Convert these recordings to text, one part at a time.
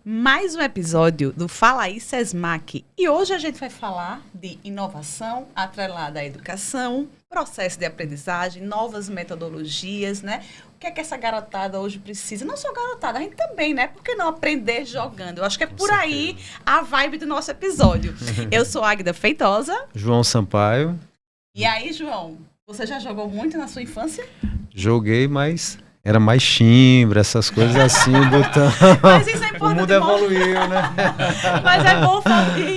Mais um episódio do Fala aí SESMAC. E hoje a gente vai falar de inovação atrelada à educação, processo de aprendizagem, novas metodologias, né? O que é que essa garotada hoje precisa? Não só garotada, a gente também, né? Por que não aprender jogando? Eu acho que é por aí a vibe do nosso episódio. Eu sou Águida Feitosa. João Sampaio. E aí, João, você já jogou muito na sua infância? Joguei, mas era mais timbre, essas coisas assim, botão. Mas isso é importante. O mundo evoluiu, né? Mas é bom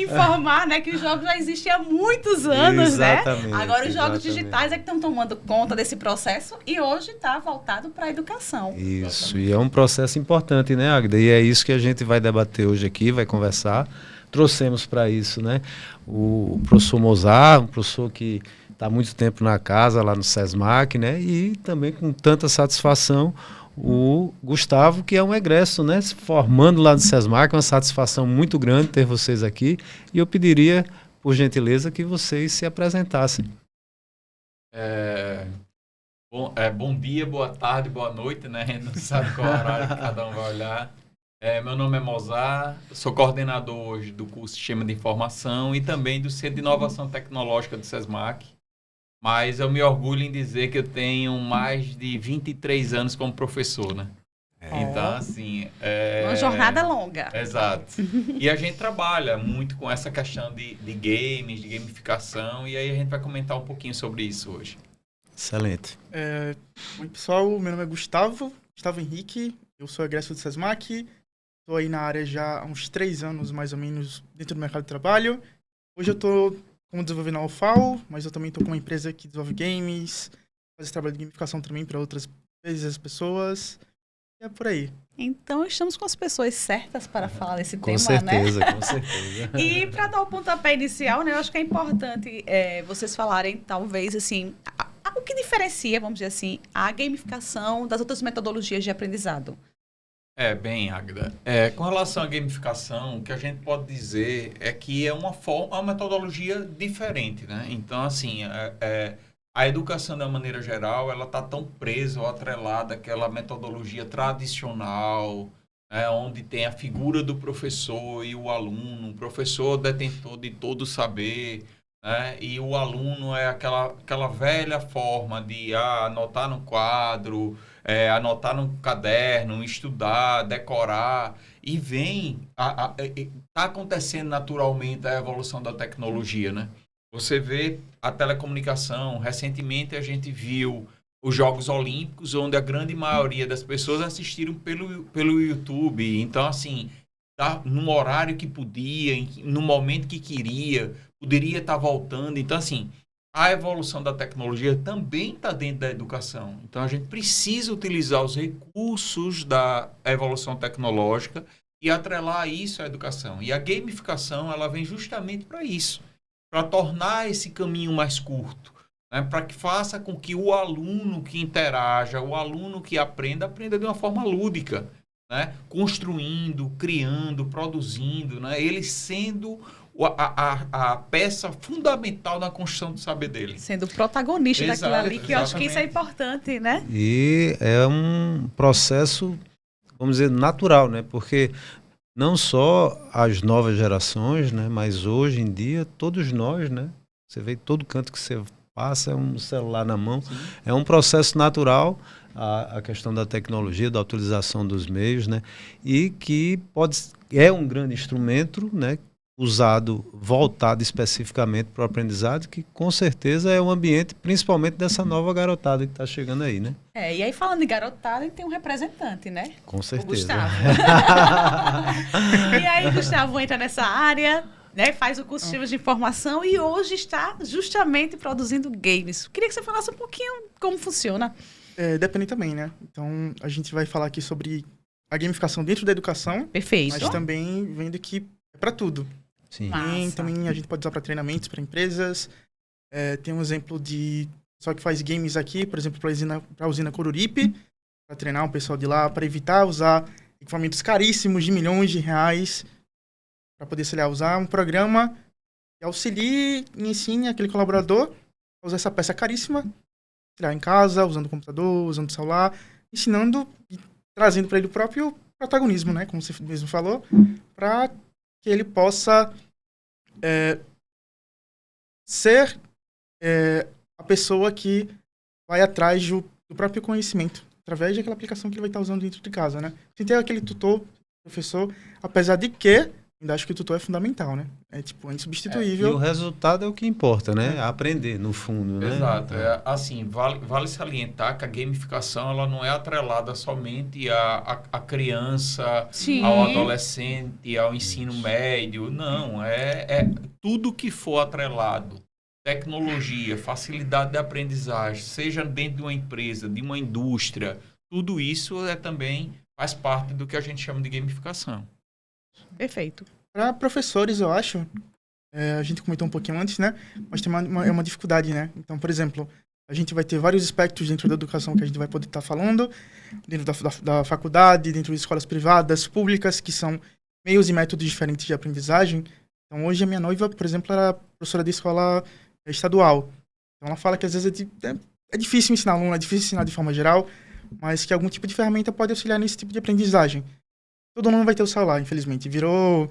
informar, né, que os jogos já existem há muitos anos, exatamente, né? Agora os jogos exatamente. digitais é que estão tomando conta desse processo e hoje está voltado para a educação. Isso, e é um processo importante, né, Águida? E é isso que a gente vai debater hoje aqui, vai conversar. Trouxemos para isso, né, o professor Mozart, um professor que está há muito tempo na casa, lá no SESMAC, né? E também com tanta satisfação o Gustavo, que é um egresso, né? Se formando lá no SESMAC, uma satisfação muito grande ter vocês aqui. E eu pediria, por gentileza, que vocês se apresentassem. Bom dia, boa tarde, boa noite, né? A gente não sabe qual horário que cada um vai olhar. Meu nome é Mozart, sou coordenador hoje do curso Sistema de Informação e também do Centro de Inovação Tecnológica do SESMAC. Mas eu me orgulho em dizer que eu tenho mais de 23 anos como professor, né? Então, assim... Uma jornada longa. Exato. E a gente trabalha muito com essa questão de games, de gamificação, e aí a gente vai comentar um pouquinho sobre isso hoje. Excelente. Oi, pessoal. Meu nome é Gustavo Henrique. Eu sou egresso do SESMAC. Estou aí na área já há uns 3 anos, mais ou menos, dentro do mercado de trabalho. Hoje eu estou como desenvolvendo a UFAO, mas eu também estou com uma empresa que desenvolve games, faz esse trabalho de gamificação também para outras pessoas. E é por aí. Então, estamos com as pessoas certas para falar desse tema, certeza, né? Com certeza. E para dar o pontapé inicial, né, eu acho que é importante vocês falarem, talvez, assim, o que diferencia, vamos dizer assim, a gamificação das outras metodologias de aprendizado. Bem, Águida, com relação à gamificação, o que a gente pode dizer é que é uma metodologia diferente, né? Então, assim, a educação, da maneira geral, ela está tão presa ou atrelada àquela metodologia tradicional, onde tem a figura do professor e o aluno, o professor detentor de todo o saber, né? E o aluno é aquela velha forma de anotar no quadro, anotar no caderno, estudar, decorar, e está acontecendo naturalmente a evolução da tecnologia, né? Você vê a telecomunicação, recentemente a gente viu os Jogos Olímpicos, onde a grande maioria das pessoas assistiram pelo YouTube. Então, assim, no horário que podia, no momento que queria, poderia estar voltando. Então, assim, a evolução da tecnologia também está dentro da educação. Então, a gente precisa utilizar os recursos da evolução tecnológica e atrelar isso à educação. E a gamificação, ela vem justamente para isso, para tornar esse caminho mais curto, né? Para que faça com que o aluno que interaja, o aluno que aprenda de uma forma lúdica, né? Construindo, criando, produzindo, né? Ele sendo a peça fundamental na construção do saber dele. Sendo o protagonista daquilo ali, que eu acho que isso é importante, né? E é um processo, vamos dizer, natural, né? Porque não só as novas gerações, né? Mas hoje em dia, todos nós, né? Você vê todo canto que você passa, é um celular na mão. Sim. É um processo natural, a questão da tecnologia, da utilização dos meios, né? E que é um grande instrumento, né? Usado, voltado especificamente para o aprendizado, que com certeza é um ambiente, principalmente dessa nova garotada que está chegando aí, né? E aí falando de garotada, a gente tem um representante, né? Com certeza. O Gustavo. E aí, Gustavo entra nessa área, né? Faz o curso de Sistemas de Informação e hoje está justamente produzindo games. Queria que você falasse um pouquinho como funciona. Depende também, né? Então, a gente vai falar aqui sobre a gamificação dentro da educação. Perfeito. Mas também vendo que é para tudo. Sim. E também a gente pode usar para treinamentos, para empresas. Tem um exemplo de pessoal que faz games aqui, por exemplo, para a usina Coruripe, para treinar o pessoal de lá, para evitar usar equipamentos caríssimos de milhões de reais para poder, sei lá, usar um programa que auxilie e ensine aquele colaborador a usar essa peça caríssima, sei lá, em casa, usando o computador, usando o celular, ensinando e trazendo para ele o próprio protagonismo, né, como você mesmo falou, para que ele possa ser a pessoa que vai atrás do próprio conhecimento, através daquela aplicação que ele vai estar usando dentro de casa, né? Sem ter aquele tutor, professor, apesar de que, ainda acho que o tutor é fundamental, né? É, tipo, insubstituível. E o resultado é o que importa, né? Aprender, no fundo, né? Exato. Assim, vale salientar que a gamificação ela não é atrelada somente à criança, Sim. ao adolescente, ao ensino médio. Não, é tudo que for atrelado. Tecnologia, facilidade de aprendizagem, seja dentro de uma empresa, de uma indústria, tudo isso também faz parte do que a gente chama de gamificação. Perfeito. Para professores, eu acho, a gente comentou um pouquinho antes, né? Mas tem uma dificuldade, né? Então, por exemplo, a gente vai ter vários aspectos dentro da educação que a gente vai poder estar falando, dentro da faculdade, dentro de escolas privadas, públicas, que são meios e métodos diferentes de aprendizagem. Então, hoje a minha noiva, por exemplo, era professora de escola estadual. Então, ela fala que às vezes é difícil ensinar aluno, é difícil ensinar de forma geral, mas que algum tipo de ferramenta pode auxiliar nesse tipo de aprendizagem. Todo mundo vai ter o celular, infelizmente. Virou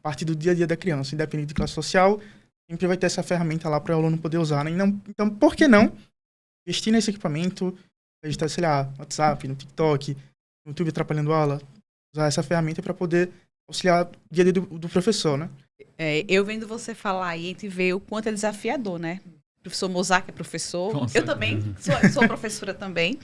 parte do dia a dia da criança, independente de classe social, sempre vai ter essa ferramenta lá para o aluno poder usar, né? Então, por que não investir nesse equipamento, editar, sei lá, no WhatsApp, no TikTok, no YouTube atrapalhando a aula, usar essa ferramenta para poder auxiliar o dia a dia do professor, né? Eu vendo você falar aí, a gente vê o quanto é desafiador, né? O professor Mozart é professor, eu também sou professora também.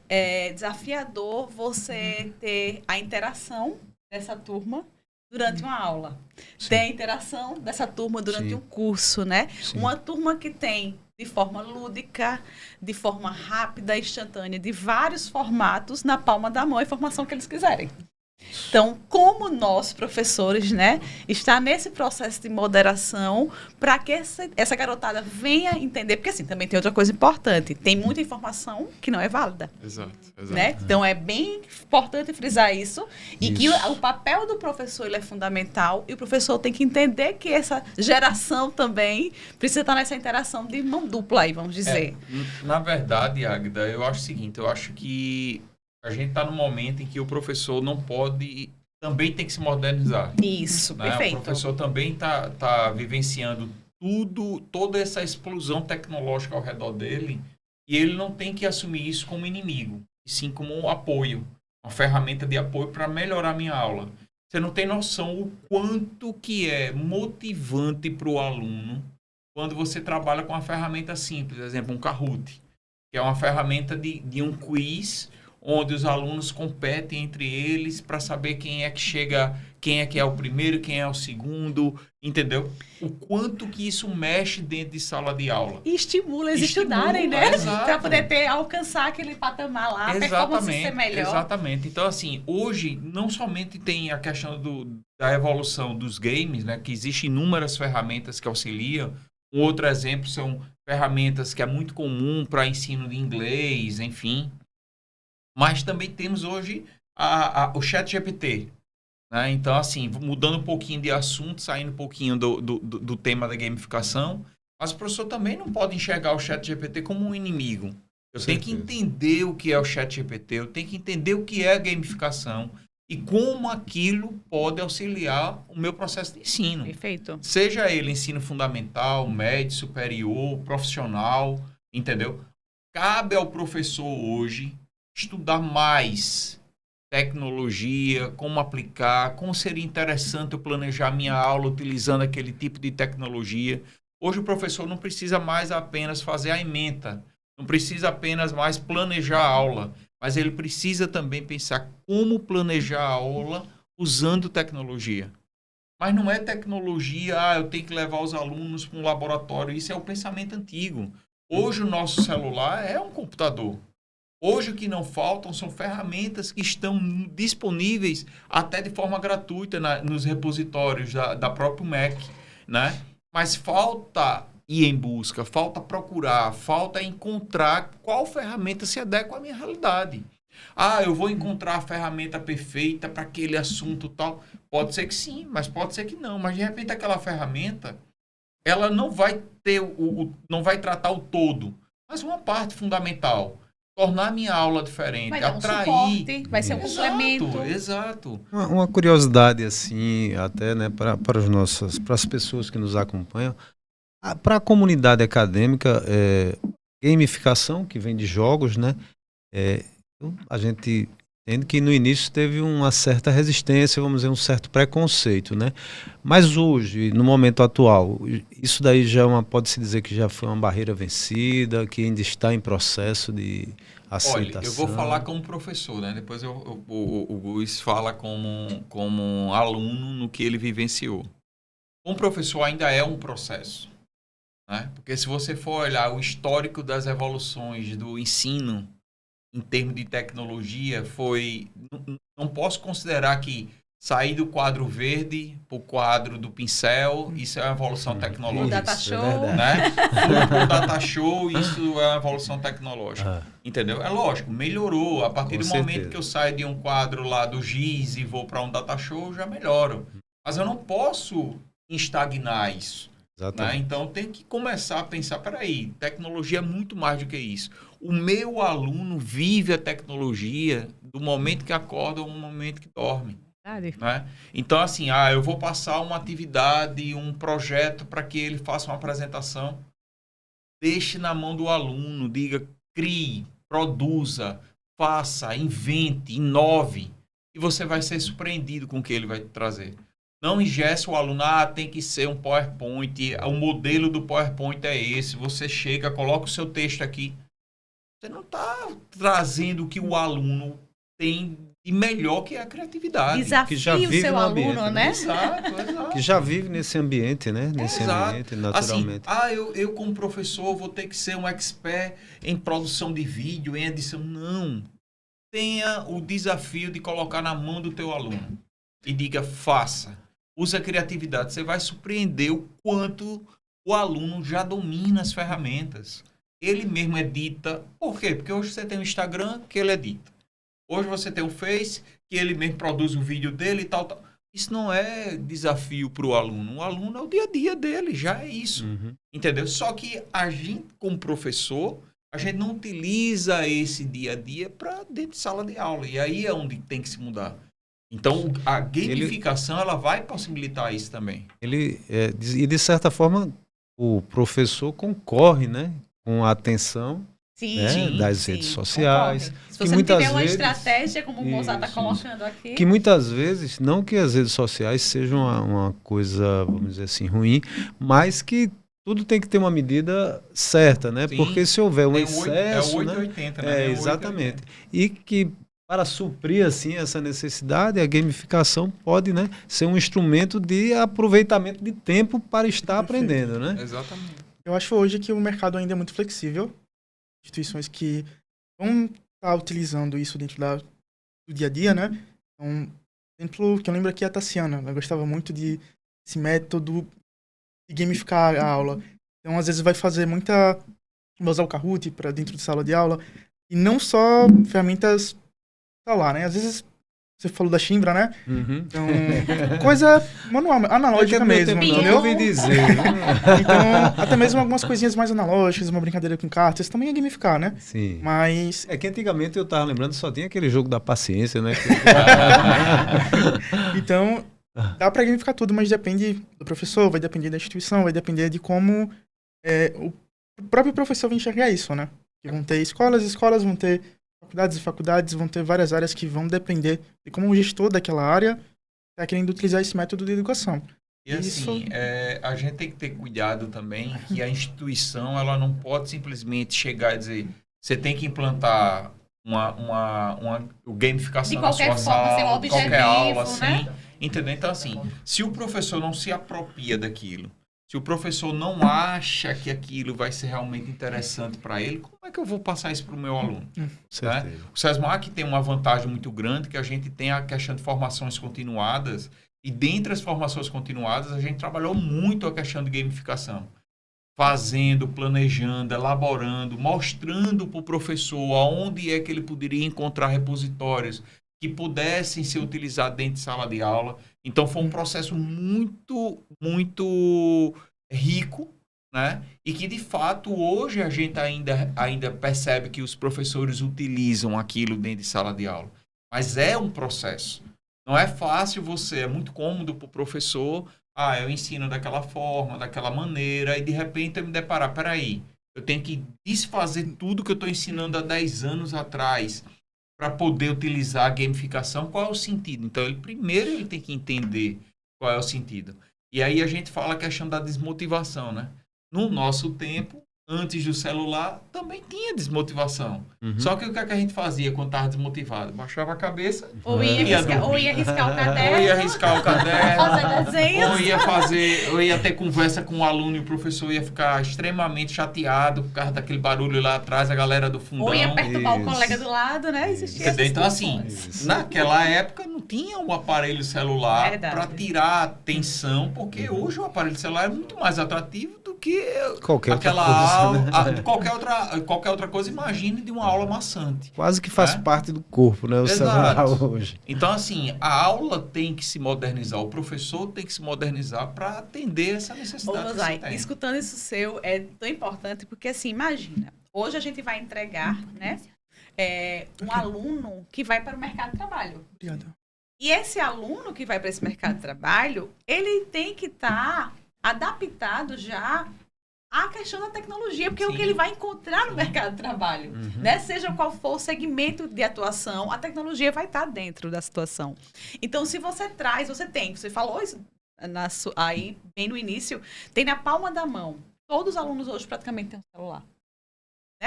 É desafiador você ter a interação dessa turma durante uma aula. Sim. Ter a interação dessa turma durante Sim. um curso, né? Sim. Uma turma que tem de forma lúdica, de forma rápida, instantânea, de vários formatos, na palma da mão, a informação que eles quiserem. Então, como nós, professores, né, está nesse processo de moderação para que essa garotada venha entender, porque assim, também tem outra coisa importante, tem muita informação que não é válida. Exato. Né? Então, é bem importante frisar isso, e que o papel do professor ele é fundamental, e o professor tem que entender que essa geração também precisa estar nessa interação de mão dupla aí, vamos dizer. Na verdade, Águida, eu acho o seguinte, eu acho que a gente está num momento em que o professor não pode, também tem que se modernizar. Isso, né? perfeito. O professor também está vivenciando toda essa explosão tecnológica ao redor dele, e ele não tem que assumir isso como inimigo, e sim como um apoio, uma ferramenta de apoio para melhorar a minha aula. Você não tem noção o quanto que é motivante para o aluno quando você trabalha com uma ferramenta simples, por exemplo, um Kahoot, que é uma ferramenta de um quiz, onde os alunos competem entre eles para saber quem é que chega, quem é que é o primeiro, quem é o segundo, entendeu? O quanto que isso mexe dentro de sala de aula. E estimula eles estudarem, né? Para poder alcançar aquele patamar lá, a performance ser melhor. Exatamente. Então, assim, hoje, não somente tem a questão da evolução dos games, né? Que existem inúmeras ferramentas que auxiliam. Um outro exemplo são ferramentas que é muito comum para ensino de inglês, enfim. Mas também temos hoje o ChatGPT. Né? Então, assim, mudando um pouquinho de assunto, saindo um pouquinho do tema da gamificação, mas o professor também não pode enxergar o ChatGPT como um inimigo. Eu tenho que entender o que é o ChatGPT, eu tenho que entender o que é a gamificação e como aquilo pode auxiliar o meu processo de ensino. Perfeito. Seja ele ensino fundamental, médio, superior, profissional, entendeu? Cabe ao professor hoje estudar mais tecnologia, como aplicar, como seria interessante eu planejar minha aula utilizando aquele tipo de tecnologia. Hoje o professor não precisa mais apenas fazer a ementa, não precisa apenas mais planejar a aula, mas ele precisa também pensar como planejar a aula usando tecnologia. Mas não é tecnologia, eu tenho que levar os alunos para um laboratório, isso é o pensamento antigo. Hoje o nosso celular é um computador. Hoje o que não faltam são ferramentas que estão disponíveis até de forma gratuita nos repositórios da própria Mac, né? Mas falta ir em busca, falta procurar, falta encontrar qual ferramenta se adequa à minha realidade. Ah, eu vou encontrar a ferramenta perfeita para aquele assunto tal. Pode ser que sim, mas pode ser que não. Mas de repente aquela ferramenta, ela não vai ter não vai tratar o todo, mas uma parte fundamental. Tornar minha aula diferente, Vai dar um atrair. suporte, vai ser um Exato, complemento. exato. Uma curiosidade, assim, até, né, para as pessoas que nos acompanham, para a comunidade acadêmica, gamificação, que vem de jogos, né, a gente entende que no início teve uma certa resistência, vamos dizer, um certo preconceito, né? Mas hoje, no momento atual, isso daí pode-se dizer que já foi uma barreira vencida, que ainda está em processo de aceitação. Olha, eu vou falar como professor, né? Depois o Gus fala como aluno no que ele vivenciou. Como professor ainda é um processo, né? Porque se você for olhar o histórico das evoluções do ensino em termos de tecnologia, não posso considerar que sair do quadro verde para o quadro do pincel, isso é uma evolução tecnológica. O data show. Né? O data show, isso é uma evolução tecnológica. Entendeu? É lógico, melhorou. A partir do momento que eu saio de um quadro lá do GIS e vou para um data show, já melhoro. Mas eu não posso estagnar isso. Né? Então tem que começar a pensar, peraí, tecnologia é muito mais do que isso. O meu aluno vive a tecnologia do momento que acorda ao momento que dorme. Né? Então, assim, eu vou passar uma atividade, um projeto para que ele faça uma apresentação. Deixe na mão do aluno, diga, crie, produza, faça, invente, inove. E você vai ser surpreendido com o que ele vai trazer. Não engesse o aluno, tem que ser um PowerPoint, o modelo do PowerPoint é esse, você chega, coloca o seu texto aqui. Você não está trazendo o que o aluno tem de melhor, que é a criatividade. Desafie que já vive o seu ambiente, aluno, né? Exato. Que já vive nesse ambiente, né? Nesse ambiente, naturalmente. Assim, eu como professor vou ter que ser um expert em produção de vídeo, em edição. Não. Tenha o desafio de colocar na mão do teu aluno. E diga, faça. Use a criatividade. Você vai surpreender o quanto o aluno já domina as ferramentas. Ele mesmo edita. Por quê? Porque hoje você tem o Instagram que ele edita. Hoje você tem o Face que ele mesmo produz o vídeo dele e tal. Isso não é desafio para o aluno. O aluno é o dia a dia dele, já é isso. Entendeu? Só que a gente, como professor, a gente não utiliza esse dia a dia para dentro de sala de aula. E aí é onde tem que se mudar. Então, a gamificação ela vai possibilitar isso também. E, de certa forma, o professor concorre, né, com a atenção das redes sociais. Concorre. Se você não tiver uma estratégia, como o Mozart está colocando aqui... Que muitas vezes, não que as redes sociais sejam uma coisa, vamos dizer assim, ruim, mas que tudo tem que ter uma medida certa, né? Sim. Porque se houver um excesso... É 880, né? Exatamente. E que... Para suprir assim essa necessidade, a gamificação pode, né, ser um instrumento de aproveitamento de tempo para estar aprendendo, né? Exatamente. Eu acho hoje que o mercado ainda é muito flexível. Instituições que vão estar utilizando isso dentro do dia a dia, né? Um exemplo que eu lembro aqui é a Tassiana. Ela gostava muito desse método de gamificar a aula. Então, às vezes, vai usar o Kahoot para dentro de sala de aula. E não só ferramentas lá, né? Às vezes você falou da Chimbra, né? Então, coisa manual, analógica mesmo, entendeu? Eu ouvi dizer. Então, até mesmo algumas coisinhas mais analógicas, uma brincadeira com cartas, também é gamificar, né? Sim. Mas... É que antigamente eu tava lembrando, só tinha aquele jogo da paciência, né? Então, dá para gamificar tudo, mas depende do professor, vai depender da instituição, vai depender de como o próprio professor vai enxergar isso, né? Que vão ter escolas vão ter faculdades, vão ter várias áreas que vão depender de como o gestor daquela área está querendo utilizar esse método de educação. E assim, a gente tem que ter cuidado também que a instituição ela não pode simplesmente chegar e dizer você tem que implantar uma gamificação na sua sala, de qualquer aula, assim, né? Entendeu? Então, assim, se o professor não se apropria daquilo, se o professor não acha que aquilo vai ser realmente interessante para ele, como é que eu vou passar isso para o meu aluno? Né? O SESMAC tem uma vantagem muito grande, que a gente tem a questão de formações continuadas, e dentre as formações continuadas, a gente trabalhou muito a questão de gamificação. fazendo, planejando, elaborando, mostrando para o professor aonde é que ele poderia encontrar repositórios que pudessem ser utilizados dentro de sala de aula. Então, foi um processo muito, muito rico, né? E que, de fato, hoje a gente ainda percebe que os professores utilizam aquilo dentro de sala de aula. Mas é um processo. Não é fácil é muito cômodo para o professor, eu ensino daquela forma, daquela maneira, e de repente eu me deparar, peraí, eu tenho que desfazer tudo que eu estou ensinando há 10 anos atrás para poder utilizar a gamificação. Qual é o sentido? Então, primeiro ele tem que entender qual é o sentido. E aí a gente fala a questão da desmotivação, né? No nosso tempo, antes do celular, também tinha desmotivação. Só que o que a gente fazia quando estava desmotivado? Baixava a cabeça, ou ia riscar o caderno, ou ia riscar o caderno, fazer desenhos, ou ia ter conversa com o aluno e o professor ia ficar extremamente chateado por causa daquele barulho lá atrás, a galera do fundão. Ou ia perturbar o colega do lado, né? Existia essas então, assim, naquela época não tinha um aparelho celular para tirar a atenção, porque hoje o aparelho celular é muito mais atrativo do que aquela aula, qualquer outra coisa. Imagine de uma aula maçante. Quase que faz parte do corpo, né? O celular hoje. Então, assim, a aula tem que se modernizar, o professor tem que se modernizar para atender essa necessidade. Ô, Zay, escutando isso seu é tão importante, porque assim, imagina, hoje a gente vai entregar, né, um aluno que vai para o mercado de trabalho. Obrigado. E esse aluno que vai para esse mercado de trabalho, ele tem que estar adaptado já à questão da tecnologia, porque é o que ele vai encontrar no mercado de trabalho, né? Seja qual for o segmento de atuação, a tecnologia vai estar dentro da situação. Então, se você você falou isso aí bem no início, tem na palma da mão. Todos os alunos hoje praticamente têm um celular.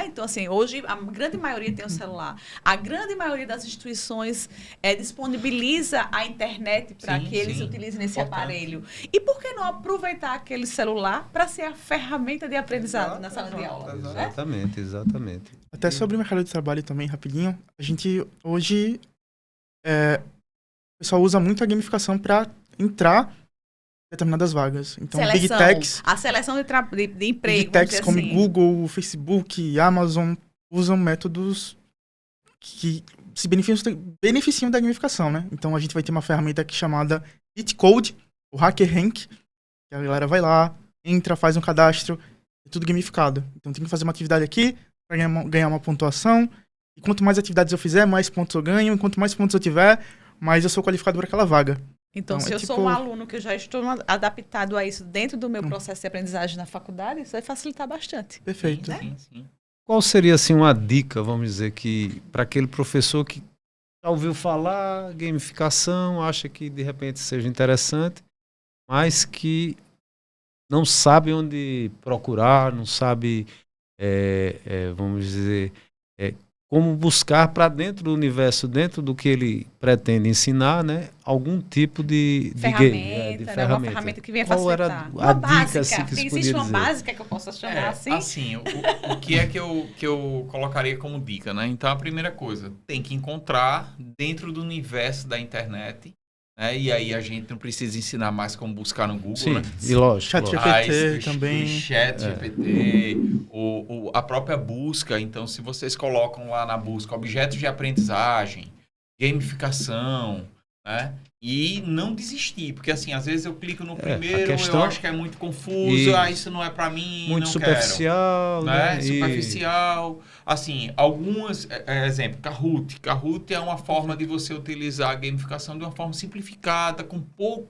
Então, assim, hoje a grande maioria tem um celular. A grande maioria das instituições disponibiliza a internet para que eles utilizem nesse aparelho. E por que não aproveitar aquele celular para ser a ferramenta de aprendizado na sala de aula? Exatamente, exatamente. Até sobre o mercado de trabalho também, rapidinho. A gente, hoje, o pessoal usa muito a gamificação para entrar em determinadas vagas. Então, Big Techs... A seleção de emprego, Big Techs como assim. Google, Facebook, Amazon, usam métodos que se beneficiam da gamificação, né? Então, a gente vai ter uma ferramenta aqui chamada Hit Code, o Hacker Rank, que a galera vai lá, entra, faz um cadastro, é tudo gamificado. Então, tem que fazer uma atividade aqui para ganhar uma pontuação. E quanto mais atividades eu fizer, mais pontos eu ganho. E quanto mais pontos eu tiver, mais eu sou qualificado para aquela vaga. Então, se eu sou um aluno que eu já estou adaptado a isso dentro do meu processo de aprendizagem na faculdade, isso vai facilitar bastante. Perfeito. Né? Sim. Qual seria, assim, uma dica, vamos dizer, que para aquele professor que já ouviu falar gamificação, acha que de repente seja interessante, mas que não sabe onde procurar, não sabe, vamos dizer, como buscar para dentro do universo, dentro do que ele pretende ensinar, né, algum tipo de ferramenta, ferramenta. Uma ferramenta que venha facilitar. Qual era a dica básica, assim, que se existe podia uma dizer? básica que eu possa chamar assim? Assim, o que é que eu colocaria como dica, né? Então, a primeira coisa, tem que encontrar dentro do universo da internet, né? E aí a gente não precisa ensinar mais como buscar no Google, Sim, né? e lógico. ChatGPT também. O chat GPT, a própria busca. Então, se vocês colocam lá na busca objetos de aprendizagem, gamificação, né? E não desistir, porque assim, às vezes eu clico no primeiro, eu acho que é muito confuso, isso não é para mim, muito não superficial, quero. Né? Né? Superficial. Assim, algumas, exemplo, Kahoot. Kahoot é uma forma de você utilizar a gamificação de uma forma simplificada, com pouco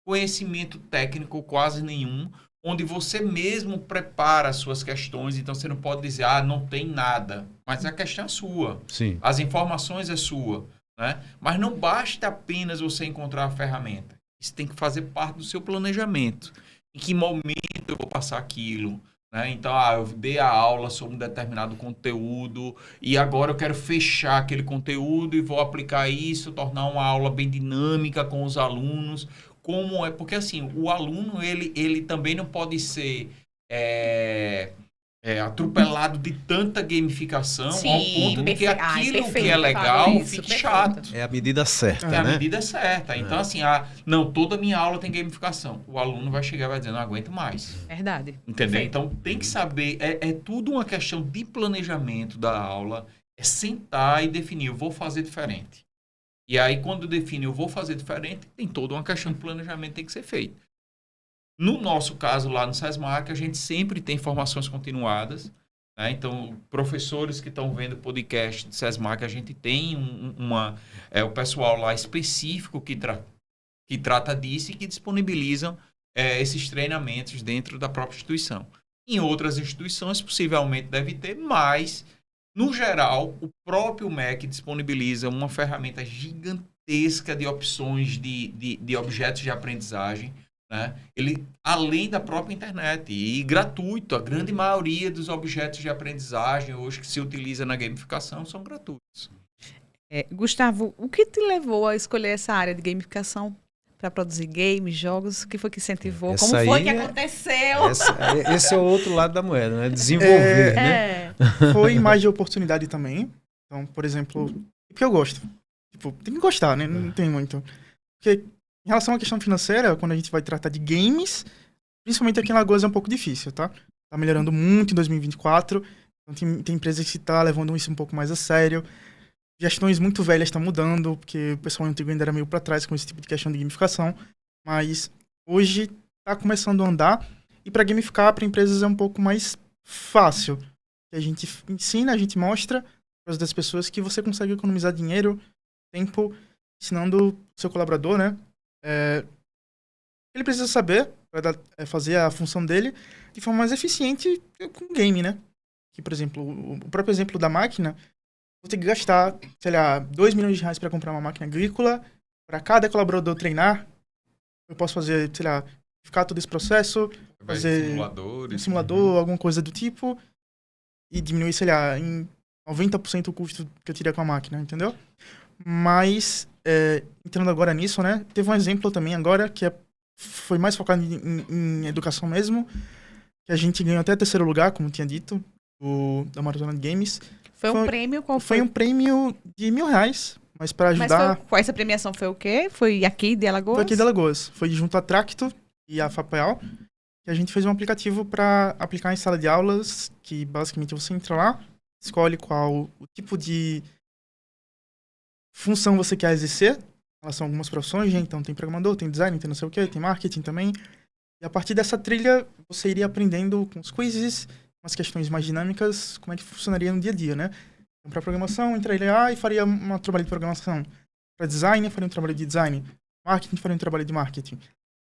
conhecimento técnico, quase nenhum, onde você mesmo prepara as suas questões, então você não pode dizer, não tem nada, mas a questão é sua. Sim. As informações é sua. Né? Mas não basta apenas você encontrar a ferramenta. Isso tem que fazer parte do seu planejamento. Em que momento eu vou passar aquilo? Né? Então, eu dei a aula sobre um determinado conteúdo e agora eu quero fechar aquele conteúdo e vou aplicar isso, tornar uma aula bem dinâmica com os alunos. Como é? Porque assim, o aluno ele também não pode ser atropelado de tanta gamificação Sim, ao ponto de que aquilo que perfeito, é legal falou isso, fique perfeito. chato. É a medida certa, É a né? medida certa. Então, assim, não, toda minha aula tem gamificação. O aluno vai chegar e vai dizer, não aguento mais. Verdade. Entendeu? Perfeito. Então, tem que saber, é tudo uma questão de planejamento da aula, é sentar e definir, eu vou fazer diferente. E aí, quando define, eu vou fazer diferente, tem toda uma questão de planejamento que tem que ser feita. No nosso caso, lá no SESMAC, a gente sempre tem formações continuadas, né? Então, professores que estão vendo o podcast do SESMAC, a gente tem o pessoal lá específico que trata disso e que disponibilizam esses treinamentos dentro da própria instituição. Em outras instituições, possivelmente deve ter, mas, no geral, o próprio MEC disponibiliza uma ferramenta gigantesca de opções de objetos de aprendizagem, né? Ele, além da própria internet, e gratuito. A grande maioria dos objetos de aprendizagem hoje que se utiliza na gamificação são gratuitos. Gustavo, o que te levou a escolher essa área de gamificação para produzir games, jogos? O que foi que incentivou? Essa Como foi aí que aconteceu? Esse é o outro lado da moeda, né? Desenvolver, né? Foi mais de oportunidade também. Então, por exemplo, porque eu gosto. Tipo, tem que gostar, né? Não tem muito. Porque em relação à questão financeira, quando a gente vai tratar de games, principalmente aqui em Alagoas é um pouco difícil, tá? Tá melhorando muito em 2024. Então tem empresas que estão levando isso um pouco mais a sério. Gestões muito velhas estão mudando, porque o pessoal antigo ainda era meio para trás com esse tipo de questão de gamificação. Mas hoje está começando a andar. E para gamificar, para empresas é um pouco mais fácil. A gente ensina, a gente mostra para as pessoas que você consegue economizar dinheiro, tempo, ensinando o seu colaborador, né? Ele precisa saber para fazer a função dele de forma mais eficiente com o game, né? Que, por exemplo, o próprio exemplo da máquina, vou ter que gastar, sei lá, 2 milhões de reais para comprar uma máquina agrícola, para cada colaborador treinar. Eu posso fazer, sei lá, ficar todo esse processo, fazer um simulador, alguma coisa do tipo, e diminuir, sei lá, em 90% o custo que eu teria com a máquina, entendeu? Mas, entrando agora nisso, né, teve um exemplo também agora que foi mais focado em educação mesmo, que a gente ganhou até 3º lugar, como tinha dito, da Maratona de Games. Foi um prêmio? Qual foi? Foi um prêmio de R$1.000, mas para ajudar... Mas essa premiação foi o quê? Foi aqui de Alagoas? Foi aqui de Alagoas. Foi junto à Tracto e à FAPEAL, que a gente fez um aplicativo para aplicar em sala de aulas, que basicamente você entra lá, escolhe qual o tipo de função você quer exercer. Elas são algumas profissões, né? Então tem programador, tem design, tem não sei o que, tem marketing também. E a partir dessa trilha, você iria aprendendo com os quizzes, umas questões mais dinâmicas, como é que funcionaria no dia a dia, né? Então, para programação, entraria lá e faria um trabalho de programação. Para design, faria um trabalho de design. Marketing, faria um trabalho de marketing.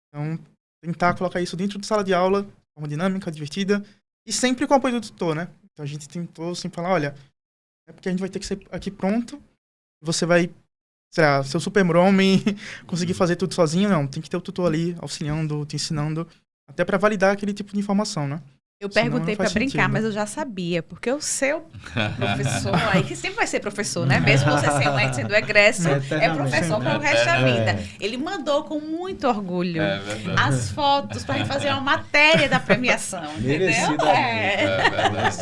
Então, tentar colocar isso dentro de sala de aula, de forma dinâmica, divertida, e sempre com o apoio do tutor, né? Então, a gente tentou sempre falar, olha, é porque a gente vai ter que ser aqui pronto, você vai, sei lá, ser o super-homem, conseguir fazer tudo sozinho, não. Tem que ter o tutor ali, auxiliando, te ensinando, até para validar aquele tipo de informação, né? Eu perguntei para brincar, sentido. mas eu já sabia, porque o seu professor aí, que sempre vai ser professor, né? Mesmo você sendo egresso, é professor para o resto da vida. Ele mandou com muito orgulho as fotos para a gente fazer uma matéria da premiação, entendeu? Verdade.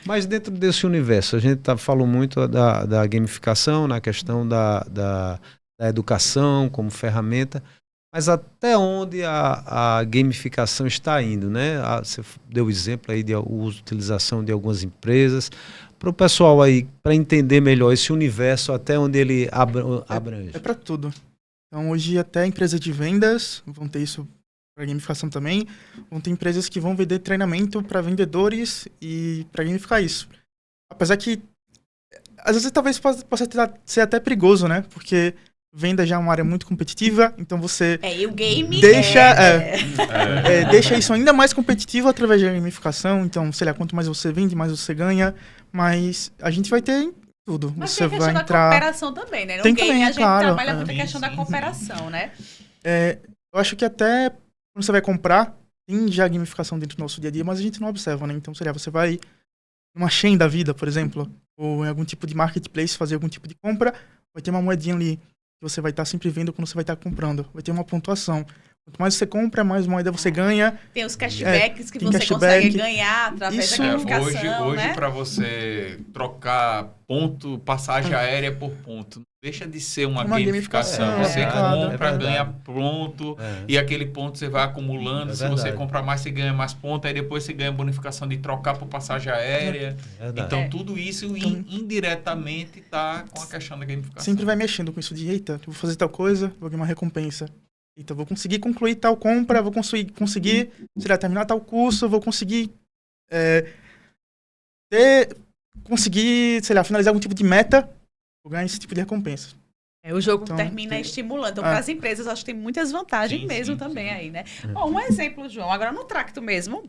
Mas dentro desse universo, a gente falou muito da gamificação, na questão da educação como ferramenta, mas até onde a gamificação está indo, né? Você deu o exemplo aí de utilização de algumas empresas. Para o pessoal aí, para entender melhor esse universo, até onde ele abrange. É para tudo. Então, hoje até empresas de vendas vão ter isso para gamificação também. Vão ter empresas que vão vender treinamento para vendedores e para gamificar isso. Apesar que, às vezes, talvez possa ser até perigoso, né? Porque venda já é uma área muito competitiva, então você e o game deixa isso ainda mais competitivo através da gamificação. Então, sei lá, quanto mais você vende, mais você ganha. Mas a gente vai ter tudo. Mas você tem a questão vai entrar... da cooperação também, né? No tem game também, a gente claro, trabalha muito a questão da cooperação, né? Eu acho que até quando você vai comprar, tem já gamificação dentro do nosso dia a dia, mas a gente não observa, né? Então, sei lá, você vai numa chain da vida, por exemplo, ou em algum tipo de marketplace fazer algum tipo de compra, vai ter uma moedinha ali que você vai estar sempre vendo quando você vai estar comprando. Vai ter uma pontuação. Quanto mais você compra, mais moeda você ganha. Tem os cashbacks que tem você cashback. consegue ganhar através Isso- da gamificação, Hoje né? para você trocar passagem aérea por ponto, não deixa de ser uma gamificação. gamificação, Você claro. compra, É verdade. ganha ponto, e aquele ponto você vai acumulando. É Se você verdade. comprar mais, você ganha mais ponto. Aí depois você ganha bonificação de trocar por passagem aérea. É verdade. Então, É. tudo isso indiretamente está com a questão da gamificação. Sempre vai mexendo com isso de, eita, eu vou fazer tal coisa, vou ganhar uma recompensa. Eita, eu vou conseguir concluir tal compra, vou conseguir sei lá, terminar tal curso, vou conseguir conseguir, sei lá, finalizar algum tipo de meta, vou ganhar esse tipo de recompensa. O jogo Então, termina estimulando. Então, Ah. para as empresas, acho que tem muitas vantagens Sim, mesmo sim, também sim. aí, né? Bom, um exemplo, João. Agora, no Tracto mesmo,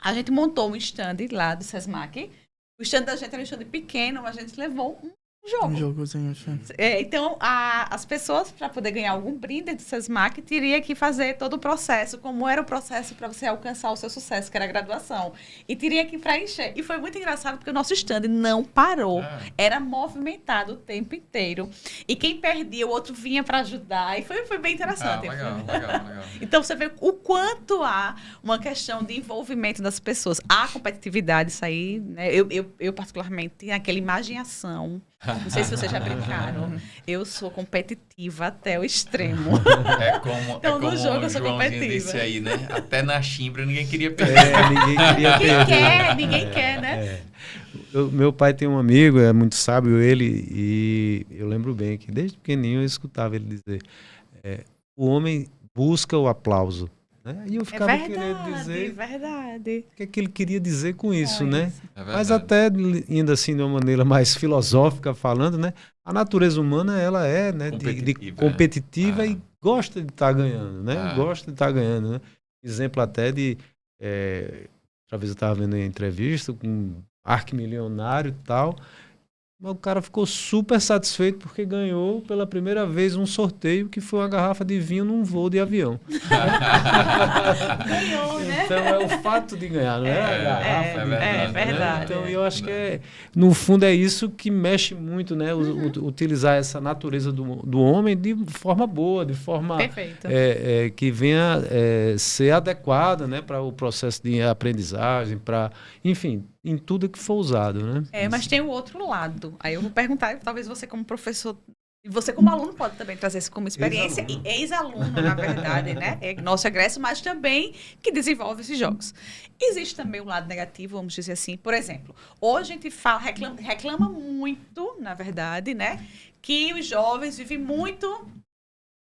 a gente montou um stand lá do Sesmac. O stand da gente era um stand pequeno, mas a gente levou um jogo. Um jogozinho. Assim. Então, as pessoas, para poder ganhar algum brinde do Sesmac, teria que fazer todo o processo, como era o processo para você alcançar o seu sucesso, que era a graduação. E teria que preencher. E foi muito engraçado, porque o nosso stand não parou. Era movimentado o tempo inteiro. E quem perdia, o outro vinha para ajudar. E foi bem interessante. Legal. Então, você vê o quanto há uma questão de envolvimento das pessoas. Há competitividade, isso aí, né? Eu particularmente, tenho aquela imaginação. Não sei se vocês já brincaram. Eu sou competitiva até o extremo. Então, no jogo eu sou competitiva. Disse aí, né? Até na chimbra ninguém queria perder. Ninguém queria perder. Ninguém quer, né? Meu pai tem um amigo, é muito sábio ele, e eu lembro bem que desde pequenininho eu escutava ele dizer, o homem busca o aplauso. Né? E eu ficava querendo dizer verdade. o que é que ele queria dizer com isso, né? É Mas até indo assim de uma maneira mais filosófica falando, né? A natureza humana ela é, né, de competitiva e gosta de estar ganhando, né? Gosta de estar ganhando, né? Exemplo até de outra vez eu estava vendo em entrevista com um arquimilionário e tal. Mas o cara ficou super satisfeito porque ganhou pela primeira vez um sorteio que foi uma garrafa de vinho num voo de avião. Ganhou, né? Então é o fato de ganhar, não é a garrafa de vinho, verdade. né? Então eu acho que no fundo é isso que mexe muito, né? Utilizar essa natureza do homem de forma boa, de forma que venha ser adequada, né, para o processo de aprendizagem, para, enfim, em tudo que for usado, né? Mas tem o outro lado. Aí eu vou perguntar, talvez você como professor, e você como aluno pode também trazer isso como experiência, e ex-aluno, na verdade, né? É nosso egresso, mas também que desenvolve esses jogos. Existe também um lado negativo, vamos dizer assim. Por exemplo, hoje a gente reclama muito, na verdade, né? Que os jovens vivem muito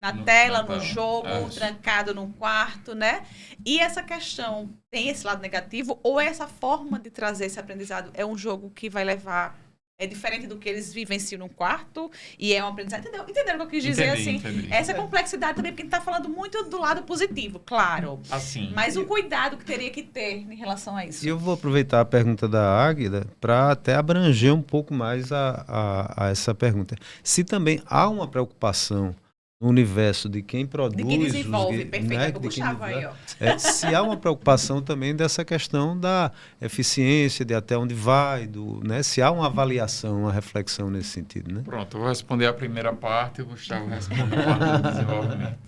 na tela, no jogo, trancado num quarto, né? E essa questão tem esse lado negativo ou essa forma de trazer esse aprendizado é um jogo que vai levar... É diferente do que eles vivenciam num quarto e é um aprendizado. Entenderam o que eu quis dizer? Entendi. Essa complexidade também, porque a gente está falando muito do lado positivo, claro. Assim. Mas o cuidado que teria que ter em relação a isso. E eu vou aproveitar a pergunta da Águida para até abranger um pouco mais a essa pergunta. Se também há uma preocupação no universo de quem produz... De quem desenvolve, perfeito. Né? Eu puxava aí, ó. Se há uma preocupação também dessa questão da eficiência, de até onde vai, né? Se há uma avaliação, uma reflexão nesse sentido, né? Pronto, eu vou responder a primeira parte e o Gustavo responde a parte do desenvolvimento.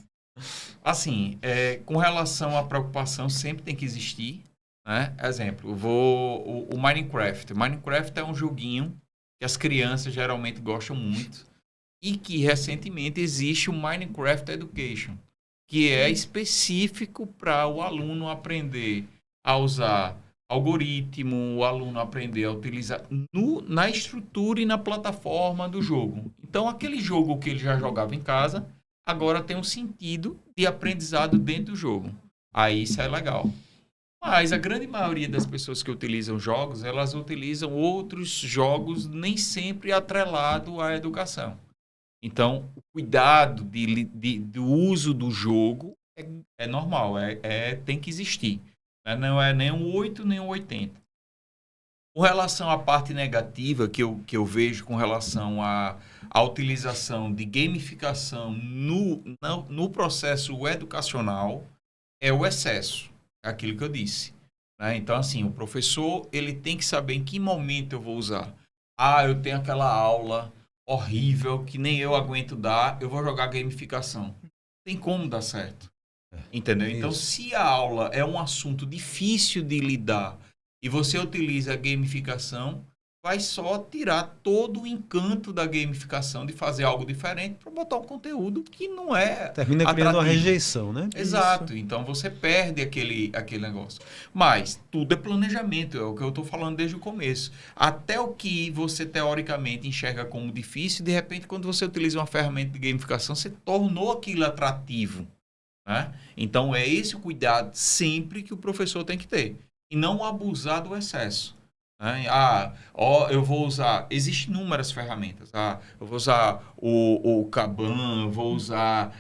Assim, com relação à preocupação, sempre tem que existir, né? Exemplo, o Minecraft. Minecraft é um joguinho que as crianças geralmente gostam muito, e que recentemente existe o Minecraft Education, que é específico para o aluno aprender a usar algoritmo, o aluno aprender a utilizar na estrutura e na plataforma do jogo. Então, aquele jogo que ele já jogava em casa, agora tem um sentido de aprendizado dentro do jogo. Aí isso é legal. Mas a grande maioria das pessoas que utilizam jogos, elas utilizam outros jogos nem sempre atrelado à educação. Então, o cuidado do uso do jogo é normal, tem que existir. Né? Não é nem um 8, nem um 80. Com relação à parte negativa que eu vejo com relação à utilização de gamificação no processo educacional, é o excesso. É aquilo que eu disse. Né? Então, assim, o professor ele tem que saber em que momento eu vou usar. Eu tenho aquela aula horrível que nem eu aguento dar, eu vou jogar gamificação. Tem como dar certo. Entendeu? Então, Isso. se a aula é um assunto difícil de lidar e você utiliza a gamificação, vai só tirar todo o encanto da gamificação de fazer algo diferente para botar um conteúdo que não é Termina criando uma atrativo. rejeição, né? Exato. Então, você perde aquele negócio. Mas tudo é planejamento, é o que eu estou falando desde o começo. Até o que você, teoricamente, enxerga como difícil, de repente, quando você utiliza uma ferramenta de gamificação, você tornou aquilo atrativo. Né? Então, é esse o cuidado sempre que o professor tem que ter. E não abusar do excesso. Né? Eu vou usar... Existem inúmeras ferramentas. Eu vou usar o Kanban, vou usar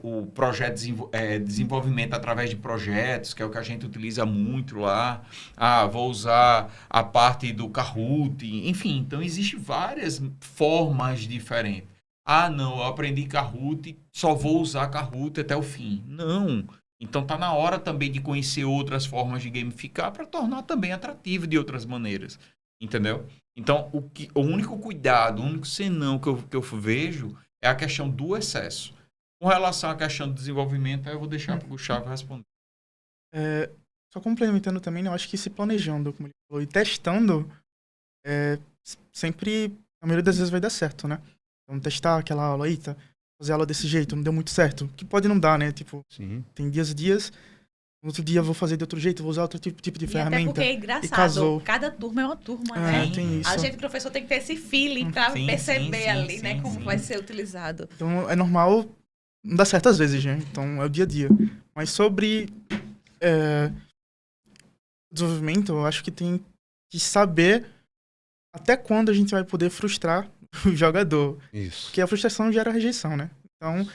o projeto desenvolvimento através de projetos, que é o que a gente utiliza muito lá. Vou usar a parte do Kahoot. Enfim, então existem várias formas diferentes. Não, eu aprendi Kahoot, só vou usar Kahoot até o fim. Não. Então tá na hora também de conhecer outras formas de gamificar para tornar também atrativo de outras maneiras. Entendeu? Então, o único cuidado, o único senão que eu vejo é a questão do excesso. Com relação à questão do desenvolvimento, aí eu vou deixar para o Gustavo responder. Só complementando também, eu acho que se planejando, como ele falou, e testando, sempre, a maioria das vezes vai dar certo, né? Então, testar aquela aula, fazer aula desse jeito, não deu muito certo. Que pode não dar, né? Tipo, Sim. tem dias e dias. No outro dia eu vou fazer de outro jeito, vou usar outro tipo de ferramenta. Até porque é engraçado, casou. cada turma é uma turma, né? Tem isso. A gente, professor, tem que ter esse feeling para perceber ali, né? Como vai ser utilizado. Então, é normal, não dá certo às vezes, né? Então, é o dia a dia. Mas sobre desenvolvimento, eu acho que tem que saber até quando a gente vai poder frustrar o jogador. Isso. Porque a frustração gera rejeição, né? Então,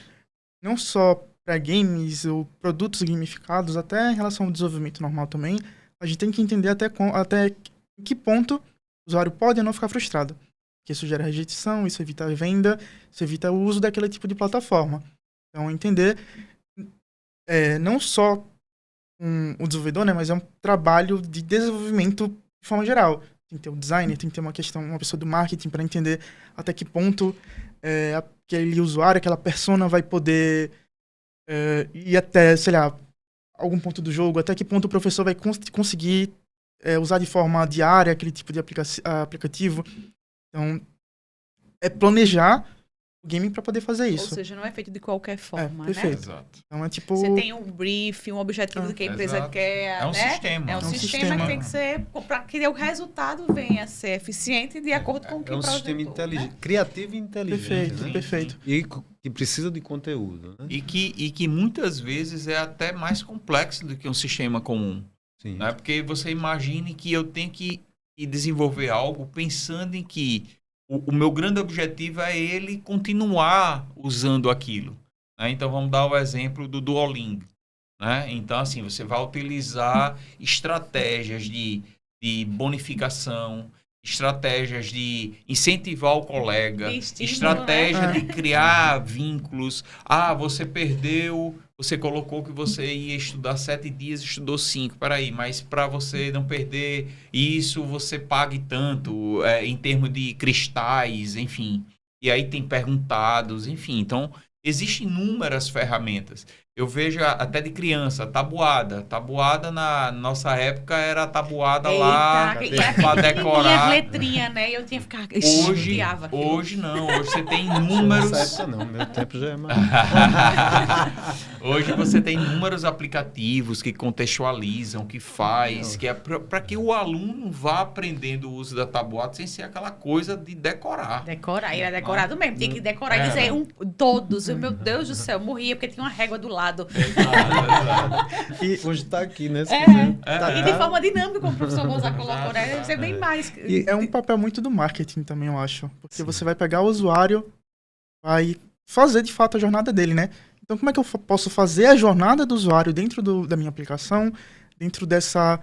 não só para games ou produtos gamificados, até em relação ao desenvolvimento normal também, a gente tem que entender até em que ponto o usuário pode ou não ficar frustrado. Porque isso gera rejeição, isso evita a venda, isso evita o uso daquele tipo de plataforma. Então, entender não só o desenvolvedor, né, mas é um trabalho de desenvolvimento de forma geral. Tem que ter o designer, tem que ter uma pessoa do marketing para entender até que ponto aquele usuário, aquela persona vai poder ir até, sei lá, algum ponto do jogo, até que ponto o professor vai conseguir usar de forma diária aquele tipo de aplicativo. Então, é planejar o game para poder fazer isso. Ou seja, não é feito de qualquer forma, perfeito. né? Exato. Então, é tipo... Você tem um brief, um objetivo do que a empresa quer, É um né? sistema. É um sistema que tem que ser, para que o resultado venha a ser eficiente de acordo com o que É um projetou, sistema inteligente, né? criativo e inteligente. Perfeito, né? perfeito. E que precisa de conteúdo. Né? E que muitas vezes é até mais complexo do que um sistema comum. Sim. Né? Porque você imagine que eu tenho que desenvolver algo pensando em que o meu grande objetivo é ele continuar usando aquilo. Né? Então, vamos dar o exemplo do Duolingo. Né? Então, assim, você vai utilizar estratégias de bonificação, estratégias de incentivar o colega, estímulo, estratégia né? de criar vínculos. Você perdeu, você colocou que você ia estudar 7 dias, estudou 5. Peraí, mas para você não perder isso, você pague tanto em termos de cristais, enfim. E aí tem perguntados, enfim. Então, existem inúmeras ferramentas. Eu vejo até de criança, tabuada. Tabuada na nossa época era tabuada lá para decorar. Tinha letrinhas, né? Eu tinha que ficar... Hoje não. Hoje você tem números... Nessa época não, meu tempo já é mais... Hoje você tem inúmeros aplicativos que contextualizam, que faz, que é para que o aluno vá aprendendo o uso da tabuada sem ser aquela coisa de decorar. Decorar, ele é decorado mesmo. Tinha que decorar e dizer todos. Meu Deus do céu, eu morria porque tinha uma régua do lado. Exato. E hoje está aqui, né? E de forma dinâmica, como o professor Gonzaga colocou, né? Deve ser bem mais. E é um papel muito do marketing também, eu acho. Porque você vai pegar o usuário, vai fazer de fato a jornada dele, né? Então, como é que eu posso fazer a jornada do usuário dentro da minha aplicação, dentro dessa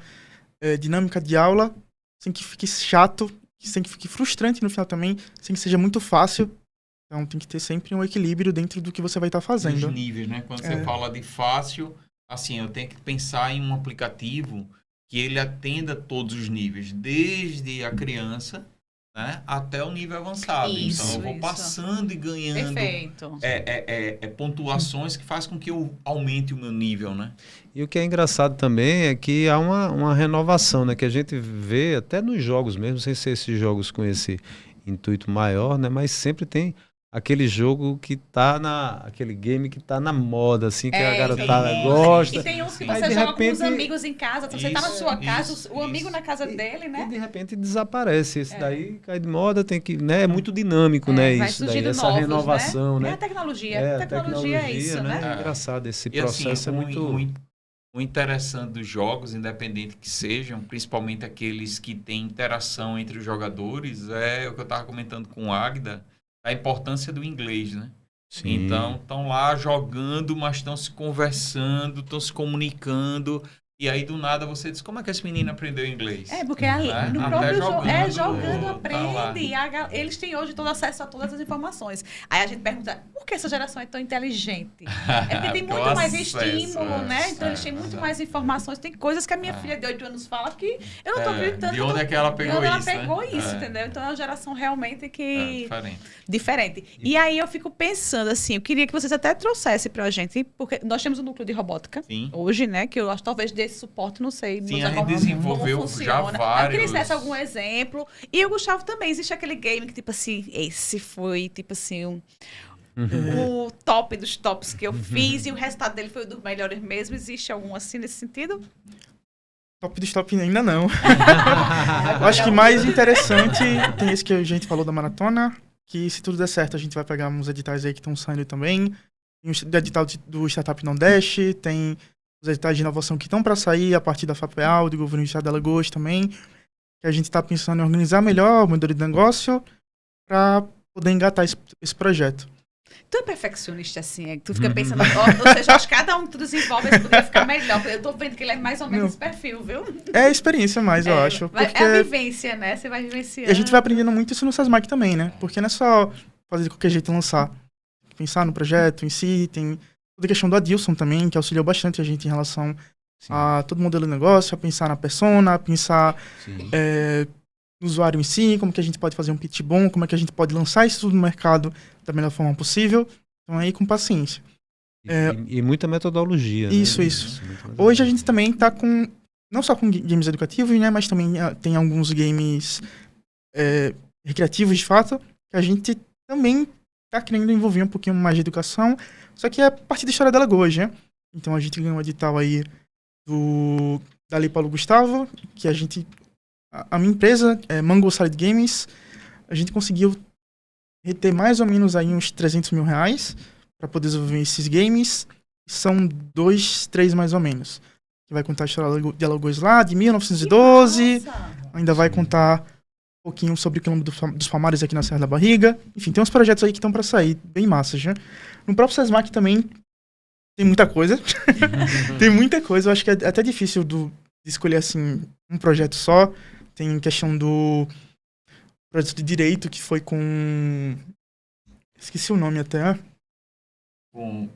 dinâmica de aula, sem que fique chato, sem que fique frustrante no final também, sem que seja muito fácil. Então, tem que ter sempre um equilíbrio dentro do que você vai estar fazendo. Os níveis, né? Quando você fala de fácil, assim, eu tenho que pensar em um aplicativo que ele atenda todos os níveis, desde a criança, né, até o nível avançado. Isso, então, eu vou isso. passando e ganhando Perfeito. pontuações que faz com que eu aumente o meu nível, né? E o que é engraçado também é que há uma renovação, né? Que a gente vê até nos jogos mesmo, sem ser esses jogos com esse intuito maior, né? Mas sempre tem aquele jogo que tá aquele game que tá na moda, assim, que a garotada sim. gosta. E tem uns que Aí, você de joga com os repente- amigos em casa, você tá na sua casa, isso, o amigo isso. na casa dele, E né? de repente desaparece. Esse daí cai de moda, tem que, né? É muito dinâmico, né? Vai Isso daí, surgindo essa novos, renovação, né? É né? a tecnologia. É, a tecnologia é isso, né? É engraçado, esse E assim, processo é muito... o interessante dos jogos, independente que sejam, principalmente aqueles que têm interação entre os jogadores, é o que eu estava comentando com o Agda, a importância do inglês, né? Sim. Então, estão lá jogando, mas estão se conversando, estão se comunicando. E aí, do nada, você diz, como é que esse menino aprendeu inglês? Porque Né? no Até próprio jogo, jogando tá lá. aprende. Eles têm hoje todo acesso a todas as informações. Aí a gente pergunta, por que essa geração é tão inteligente? É porque tem muito mais estímulo, né? Então eles têm muito mais informações. Tem coisas que a minha filha de 8 anos fala que eu não tô acreditando. De onde é que ela pegou de onde isso, ela pegou né? isso, entendeu? Então é uma geração realmente que... Diferente. E aí eu fico pensando assim, eu queria que vocês até trouxessem pra gente, porque nós temos um núcleo de robótica Sim. hoje, né? Que eu acho talvez desse suporte, não sei. Sim, nos a gente como desenvolveu funciona. já Eu queria que vários... desse algum exemplo. E o Gustavo também, existe aquele game que, tipo assim, esse foi, tipo assim, o top dos tops que eu fiz e o resultado dele foi um dos melhores mesmo. Existe algum assim nesse sentido? Top dos top ainda não. Eu acho que mais interessante tem esse que a gente falou da maratona, que se tudo der certo a gente vai pegar uns editais aí que estão saindo também. Tem o edital do Startup Nordeste, tem os editais de inovação que estão para sair a partir da FAPEAL, do governo do estado de Alagoas também, que a gente está pensando em organizar melhor o modelo de negócio para poder engatar esse projeto. Tu é perfeccionista assim, é que tu fica pensando, ou seja, acho que cada um que tu desenvolve poderia ficar melhor. Eu tô vendo que ele é mais ou menos esse perfil, viu? É a experiência mais, eu acho. Porque É a vivência, né? Você vai vivenciando. E a gente vai aprendendo muito isso no SESMAC também, né? Porque não é só fazer de qualquer jeito e lançar. Pensar no projeto em si, tem toda a questão do Adilson também, que auxiliou bastante a gente em relação a todo o modelo de negócio, a pensar na persona, a pensar no usuário em si, como que a gente pode fazer um pitch bom, como é que a gente pode lançar isso tudo no mercado da melhor forma possível. Então aí com paciência. E muita metodologia. Isso, né? isso. Hoje a gente também tá com, não só com games educativos, né, mas também tem alguns games recreativos de fato, que a gente também tá querendo envolver um pouquinho mais de educação, só que é a partir da história dela hoje, né? Então a gente ganhou um edital aí da Lei Paulo Gustavo, que a gente, a minha empresa, Mango Salad Games, a gente conseguiu reter mais ou menos aí uns R$300 mil para poder desenvolver esses games. São 2, 3 mais ou menos. Que vai contar a história de Alagoas lá, de 1912. Ainda vai contar um pouquinho sobre o quilombo dos Palmares aqui na Serra da Barriga. Enfim, tem uns projetos aí que estão para sair, bem massas, né? No próprio SESMAC também tem muita coisa. Tem muita coisa. Eu acho que é até difícil de escolher, assim, um projeto só. Tem questão do projeto de direito, que foi com... Esqueci o nome até. Com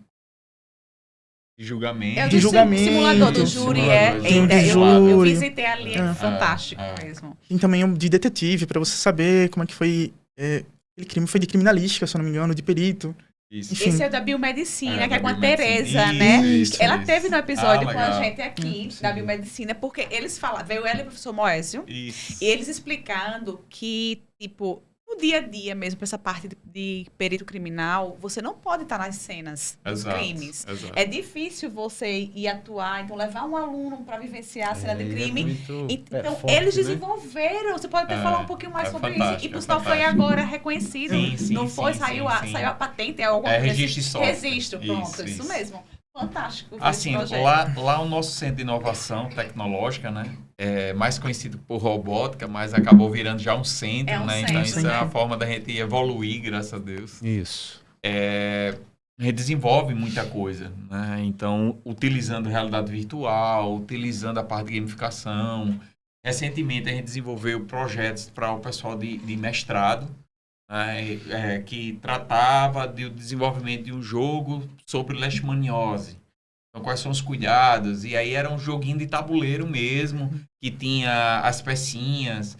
julgamento. É o de julgamento. simulador do júri, Tem o de eu júri. visitei ali, é fantástico mesmo. Tem também um de detetive, para você saber como é que foi... aquele crime foi de criminalística, se eu não me engano, de perito. Isso. Enfim. Esse é o da Biomedicina, que é da com a Biomedicina. Tereza, né? Isso, Ela isso. teve no episódio com a legal. gente aqui, da Biomedicina, porque eles falaram, veio ela e o professor Moésio, Isso. e eles explicando que, tipo, no dia a dia mesmo, pra essa parte de perito criminal, você não pode estar nas cenas dos Exato, crimes. exato. É difícil você ir atuar, então levar um aluno para vivenciar a cena de crime. Então, eles desenvolveram. Você pode até falar um pouquinho mais sobre isso. E por sinal foi agora reconhecido. Sim, não foi? sim, saiu sim. a patente, é alguma coisa. Registro de software. Registro, pronto, isso mesmo. Fantástico. Assim, esse projeto. lá o nosso centro de inovação tecnológica, né? É mais conhecido por robótica, mas acabou virando já um centro, né? centro. Então, isso é a forma da gente evoluir, graças a Deus. Isso. A gente desenvolve muita coisa, né? Então, utilizando realidade virtual, utilizando a parte de gamificação. Recentemente, a gente desenvolveu projetos para o pessoal de mestrado, né? Que tratava do desenvolvimento de um jogo sobre leishmaniose. Então, quais são os cuidados? E aí era um joguinho de tabuleiro mesmo, que tinha as pecinhas.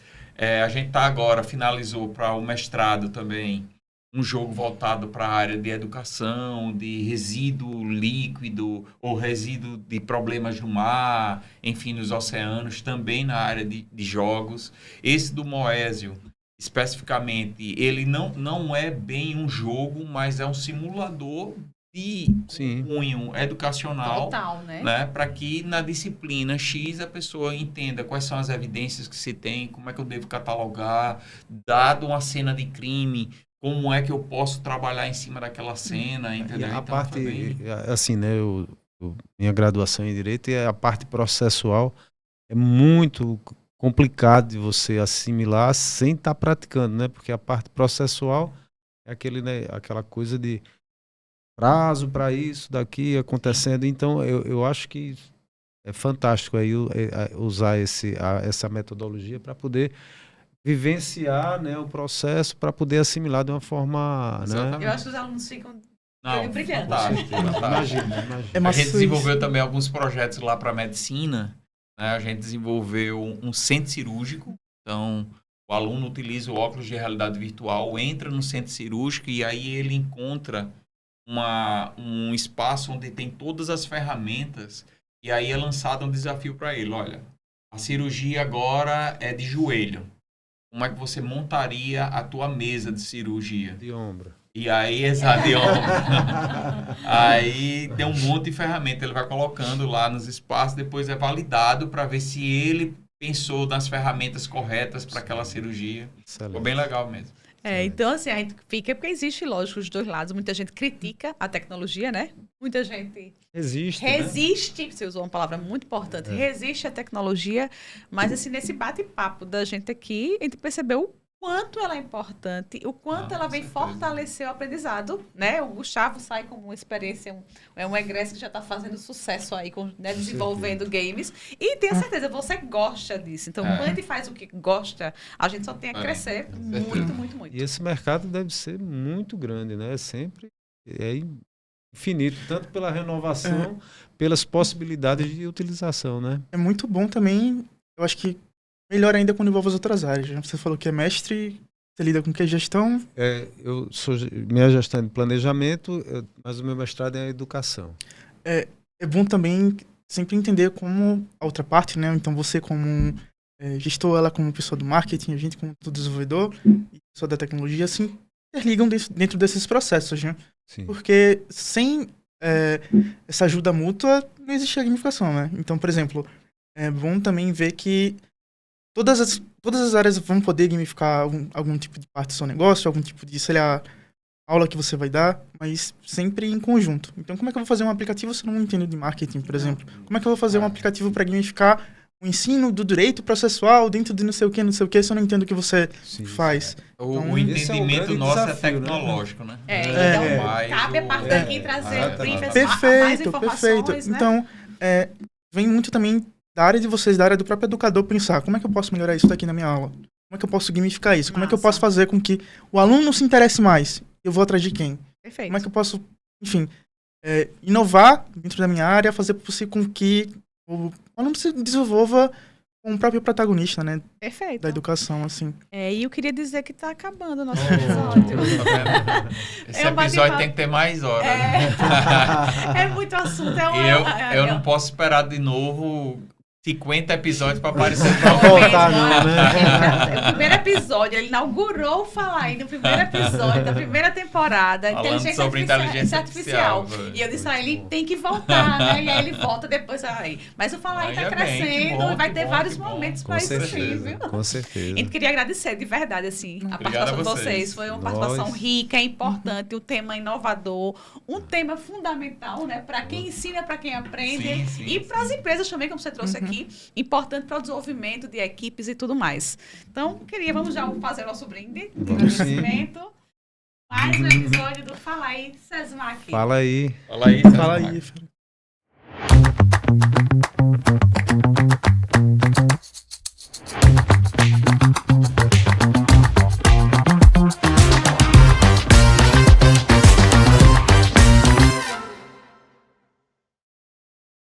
A gente agora, finalizou para o mestrado também, um jogo voltado para a área de educação, de resíduo líquido ou resíduo de problemas no mar, enfim, nos oceanos, também na área de jogos. Esse do Moésio, especificamente, ele não é bem um jogo, mas é um simulador de cunho educacional. Total, né? Para que na disciplina X a pessoa entenda quais são as evidências que se tem, como é que eu devo catalogar, dado uma cena de crime, como é que eu posso trabalhar em cima daquela cena, entendeu? E a então, parte, assim, né, minha graduação em Direito, e a parte processual é muito complicado de você assimilar sem estar praticando, né? Porque a parte processual é aquela coisa de prazo para isso, daqui acontecendo. Então, eu acho que é fantástico aí usar essa metodologia para poder vivenciar, né, o processo, para poder assimilar de uma forma... Né? Eu acho que os alunos ficam brilhando. Fantástico. Imagina. A gente desenvolveu também alguns projetos lá para medicina. Né? A gente desenvolveu um centro cirúrgico. Então, o aluno utiliza o óculos de realidade virtual, entra no centro cirúrgico e aí ele encontra um espaço onde tem todas as ferramentas e aí é lançado um desafio para ele. Olha, a cirurgia agora é de joelho. Como é que você montaria a tua mesa de cirurgia? De ombro. E aí, de ombro. Aí tem um monte de ferramenta. Ele vai colocando lá nos espaços, depois é validado para ver se ele pensou nas ferramentas corretas para aquela cirurgia. Excelente. Ficou bem legal mesmo. Então, assim, a gente fica, porque existe, lógico, os dois lados. Muita gente critica a tecnologia, né? Muita gente resiste, né? Você usou uma palavra muito importante, resiste à tecnologia, mas, assim, nesse bate-papo da gente aqui, a gente percebeu o quanto ela é importante, o quanto ela vem fortalecer o aprendizado, né? O Gustavo sai com uma experiência, um egresso que já está fazendo sucesso aí, né, desenvolvendo games, e tenha certeza, você gosta disso. Então, quando a gente faz o que gosta, a gente só tem a crescer muito, muito, muito. E esse mercado deve ser muito grande, né? É infinito, tanto pela renovação, pelas possibilidades de utilização, né? É muito bom também, eu acho que melhor ainda quando envolve as outras áreas. Você falou que é mestre, você lida com que gestão? Eu sou minha gestão de planejamento, mas o meu mestrado é educação. É bom também sempre entender como a outra parte, né? Então você como gestor, ela como pessoa do marketing, a gente como desenvolvedor e pessoa da tecnologia, assim, interligam dentro desses processos, né? Sim. Porque sem essa ajuda mútua, não existe a gamificação, né? Então, por exemplo, é bom também ver que todas as áreas vão poder gamificar algum tipo de parte do seu negócio, algum tipo de, sei lá, aula que você vai dar, mas sempre em conjunto. Então, como é que eu vou fazer um aplicativo se eu não entendo de marketing, por exemplo? Como é que eu vou fazer um aplicativo para gamificar o ensino do direito processual dentro de não sei o que, se eu não entendo o que você faz? Então, o entendimento nosso desafio, é tecnológico, né? Então, cabe a parte daqui trazer mais informações, perfeito. Né? Então, vem muito também da área de vocês, da área do próprio educador, pensar como é que eu posso melhorar isso daqui na minha aula? Como é que eu posso gamificar isso? Como é que eu posso fazer com que o aluno se interesse mais? Eu vou atrás de quem? Perfeito. Como é que eu posso, enfim, inovar dentro da minha área, fazer possível com que o aluno se desenvolva com o próprio protagonista, né? Perfeito. Da educação, assim. E eu queria dizer que está acabando o nosso episódio. Esse episódio tem que ter mais horas. É muito assunto. Eu não posso esperar de novo 50 episódios para aparecer Pra voltar, não, né? O primeiro episódio, ele inaugurou o Falar aí no primeiro episódio da primeira temporada. Falando sobre inteligência artificial. E eu disse, ele tem que voltar, né? E aí ele volta depois. Mas o Falar aí tá crescendo, vai ter vários momentos para isso aqui, viu? Com certeza. E queria agradecer de verdade, assim, a participação de vocês. Foi uma participação rica, importante, um tema inovador, um tema fundamental, né? Para quem ensina, para quem aprende e para as empresas também, como você trouxe aqui. Importante para o desenvolvimento de equipes e tudo mais. Então, vamos já fazer o nosso brinde de agradecimento. Mais um episódio do Fala aí, Sesmac. Fala aí. Fala aí, Sesmac. Fala aí.